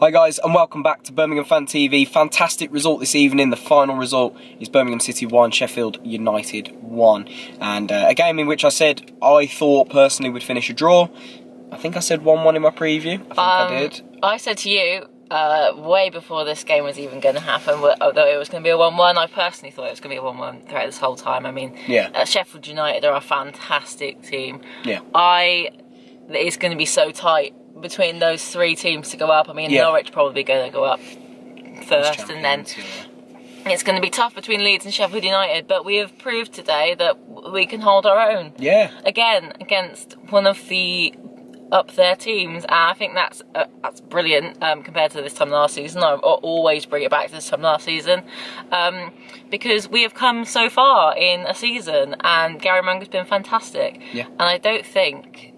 Hi guys, and welcome back to Birmingham Fan TV. Fantastic result this evening. The final result is Birmingham City 1, Sheffield United 1. And a game in which I said I thought personally would finish a draw. I think I said 1-1 in my preview. I did. I said to you, way before this game was even going to happen, although it was going to be a 1-1, I personally thought it was going to be a 1-1 throughout this whole time. I mean, Sheffield United are a fantastic team. Yeah. It's going to be so tight between those three teams to go up. I mean, Norwich probably going to go up first, and then it's going to be tough between Leeds and Sheffield United. But we have proved today that we can hold our own. Yeah. Again, against one of the up there teams, and I think that's brilliant compared to this time last season. I always bring it back to this time last season because we have come so far in a season, and Gary Munger's been fantastic. Yeah. And I don't think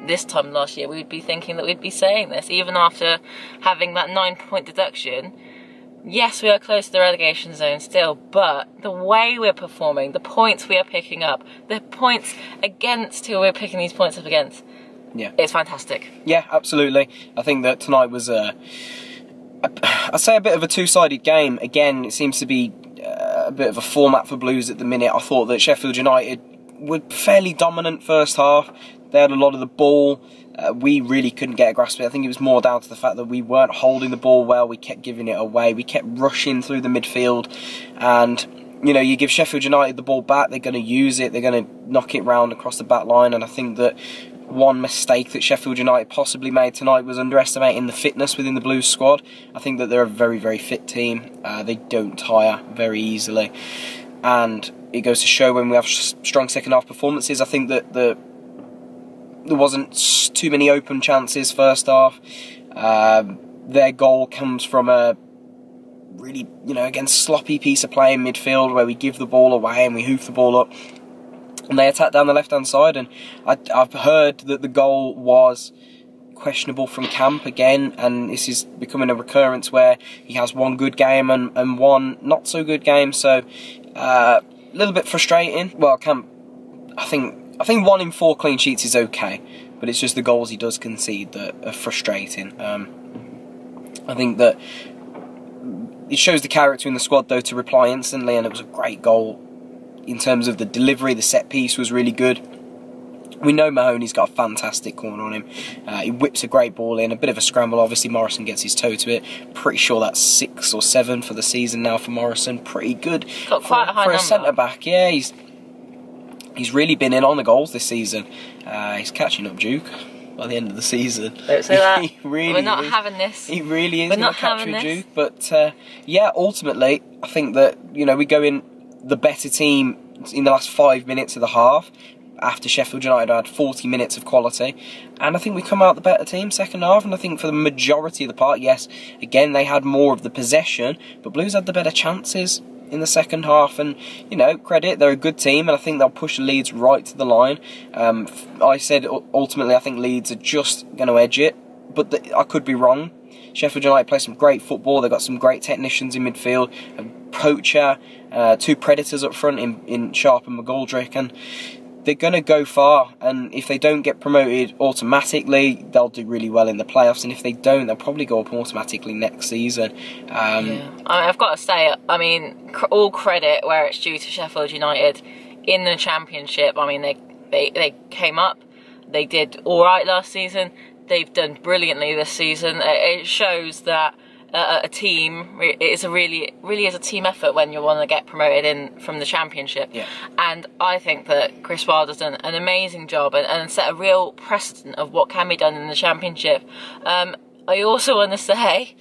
this time last year we'd be thinking that we'd be saying this, even after having that 9-point deduction. Yes, we are close to the relegation zone still, but the way we're performing, the points we are picking up, the points against who we're picking these points up against, it's fantastic. Yeah, absolutely. I think that tonight was I'd say a bit of a two-sided game. Again, it seems to be a bit of a format for Blues at the minute. I thought that Sheffield United were fairly dominant first half. They had a lot of the ball. We really couldn't get a grasp of it. I think it was more down to the fact that we weren't holding the ball well. We kept giving it away. We kept rushing through the midfield. And, you know, you give Sheffield United the ball back, they're going to use it. They're going to knock it round across the back line. And I think that one mistake that Sheffield United possibly made tonight was underestimating the fitness within the Blues squad. I think that they're a very, very fit team. They don't tire very easily. And it goes to show when we have strong second half performances. I think that there wasn't too many open chances first half. Their goal comes from a really, again, sloppy piece of play in midfield where we give the ball away and we hoof the ball up. And they attack down the left-hand side. And I've heard that the goal was questionable from camp again, and this is becoming a recurrence where he has one good game and one not so good game. So a little bit frustrating. Well, camp, I think 1 in 4 clean sheets is okay, but it's just the goals he does concede that are frustrating. I think that it shows the character in the squad, though, to reply instantly, and it was a great goal in terms of the delivery. The set piece was really good. We know Mahoney's got a fantastic corner on him. He whips a great ball in, a bit of a scramble. Obviously, Morrison gets his toe to it. Pretty sure that's 6 or 7 for the season now for Morrison. Pretty good got quite a high number. A centre-back. Yeah, he's really been in on the goals this season. He's catching up Duke by the end of the season. Don't say that. Really We're not having this. He really is going to catch up Duke. But yeah, ultimately, I think that we go in the better team in the last 5 minutes of the half, after Sheffield United had 40 minutes of quality, and I think we come out the better team second half. And I think for the majority of the part, yes, again, they had more of the possession, but Blues had the better chances in the second half. And credit, they're a good team, and I think they'll push Leeds right to the line. I said ultimately I think Leeds are just going to edge it, but I could be wrong. Sheffield United play some great football. They've got some great technicians in midfield, a poacher, 2 predators up front in Sharp and McGoldrick, and they're going to go far. And if they don't get promoted automatically, they'll do really well in the playoffs. And if they don't, they'll probably go up automatically next season. I've got to say, I mean, all credit where it's due to Sheffield United in the Championship. I mean, they came up, they did all right last season. They've done brilliantly this season. It shows that a team is really is a team effort when you want to get promoted in from the Championship. Yeah. And I think that Chris Wilder's done an amazing job and set a real precedent of what can be done in the Championship. I also want to say,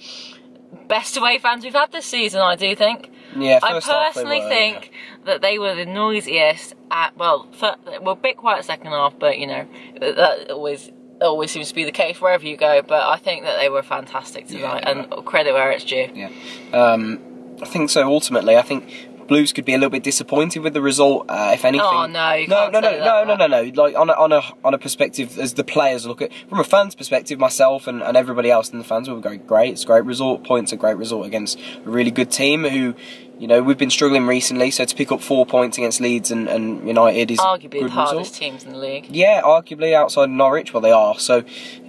best away fans we've had this season, I do think. Yeah, I personally think that they were the noisiest well, a bit quiet second half, but that always seems to be the case wherever you go. But I think that they were fantastic tonight, and credit where it's due. Yeah, I think so. Ultimately, I think Blues could be a little bit disappointed with the result, if anything. Oh no, no. Like on a perspective, as the players look at, from a fan's perspective, myself and everybody else in the fans will go, great. It's a great result. Points, a great result against a really good team who, we've been struggling recently. So to pick up 4 points against Leeds and United is arguably the hardest teams in the league. Yeah, arguably outside Norwich. Well, they are. So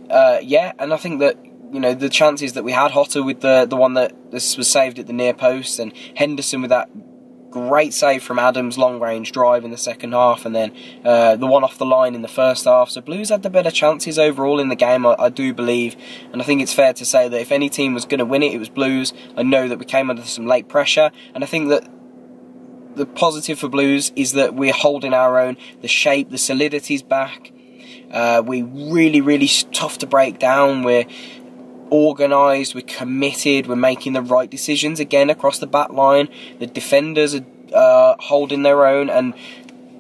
yeah, and I think that you know, the chances that we had, Hotter with the one that this was saved at the near post, and Henderson with that great save from Adams, long range drive in the second half, and then the one off the line in the first half. So Blues had the better chances overall in the game, I do believe, and I think it's fair to say that if any team was going to win it, it was Blues. I know that we came under some late pressure, and I think that the positive for Blues is that we're holding our own. The shape, the solidity's back. We really tough to break down. We're organised, we're committed, we're making the right decisions again across the back line. The defenders are holding their own, and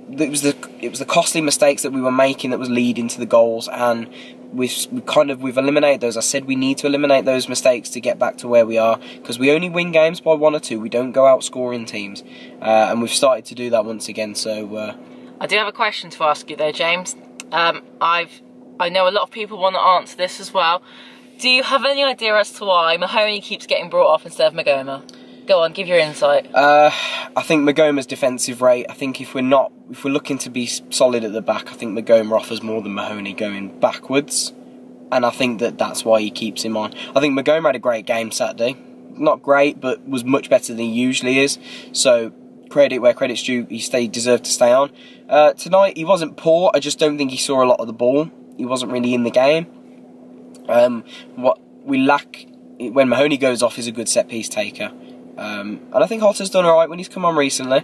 it was the costly mistakes that we were making that was leading to the goals, and we've eliminated those. I said we need to eliminate those mistakes to get back to where we are, because we only win games by 1 or 2. We don't go out scoring teams, and we've started to do that once again. So I do have a question to ask you though, James. I know a lot of people want to answer this as well. Do you have any idea as to why Mahoney keeps getting brought off instead of Magoma? Go on, give your insight. I think Magoma's defensive rate, I think if we're looking to be solid at the back, I think Magoma offers more than Mahoney going backwards, and I think that's why he keeps him on. I think Magoma had a great game Saturday. Not great, but was much better than he usually is, so credit where credit's due, he deserved to stay on. Tonight he wasn't poor, I just don't think he saw a lot of the ball. He wasn't really in the game. What we lack when Mahoney goes off is a good set piece taker, and I think Hotter's done alright when he's come on recently.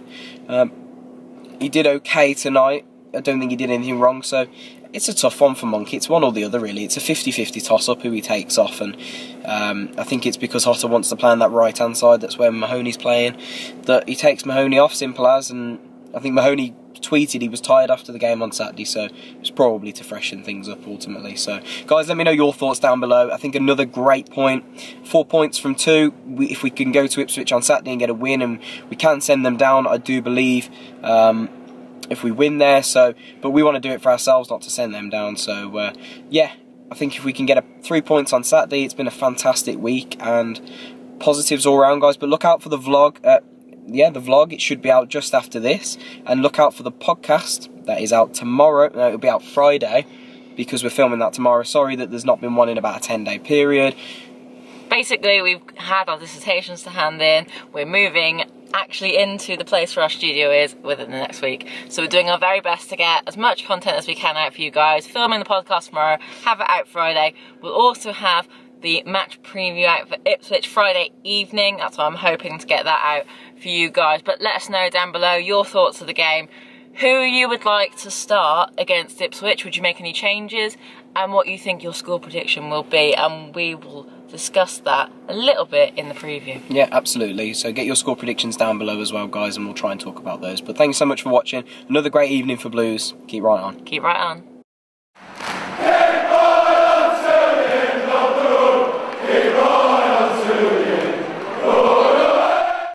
He did okay tonight. I don't think he did anything wrong, so it's a tough one for Monk. It's one or the other really. It's a 50-50 toss-up who he takes off, and I think it's because Hotter wants to play on that right-hand side, that's where Mahoney's playing, that he takes Mahoney off, simple as. And I think Mahoney tweeted he was tired after the game on Saturday, so it was probably to freshen things up ultimately. So guys, let me know your thoughts down below. I think another great point, 4 points from 2. If we can go to Ipswich on Saturday and get a win, and we can send them down, I do believe, if we win there. So, but we want to do it for ourselves, not to send them down. So yeah, I think if we can get 3 points on Saturday, it's been a fantastic week, and positives all around, guys. But look out for the vlog. The vlog, it should be out just after this, and look out for the podcast that is out tomorrow. No, it'll be out Friday, because we're filming that tomorrow. Sorry that there's not been one in about a 10-day period. Basically, we've had our dissertations to hand in. We're moving actually into the place where our studio is within the next week, so we're doing our very best to get as much content as we can out for you guys. Filming the podcast tomorrow, have it out Friday. We'll also have the match preview out for Ipswich Friday evening. That's why I'm hoping to get that out for you guys. But let us know down below your thoughts of the game, who you would like to start against Ipswich, would you make any changes, and what you think your score prediction will be, and we will discuss that a little bit in the preview. Yeah, absolutely. So get your score predictions down below as well, guys, and we'll try and talk about those. But thanks so much for watching. Another great evening for Blues. Keep right on. Keep right on.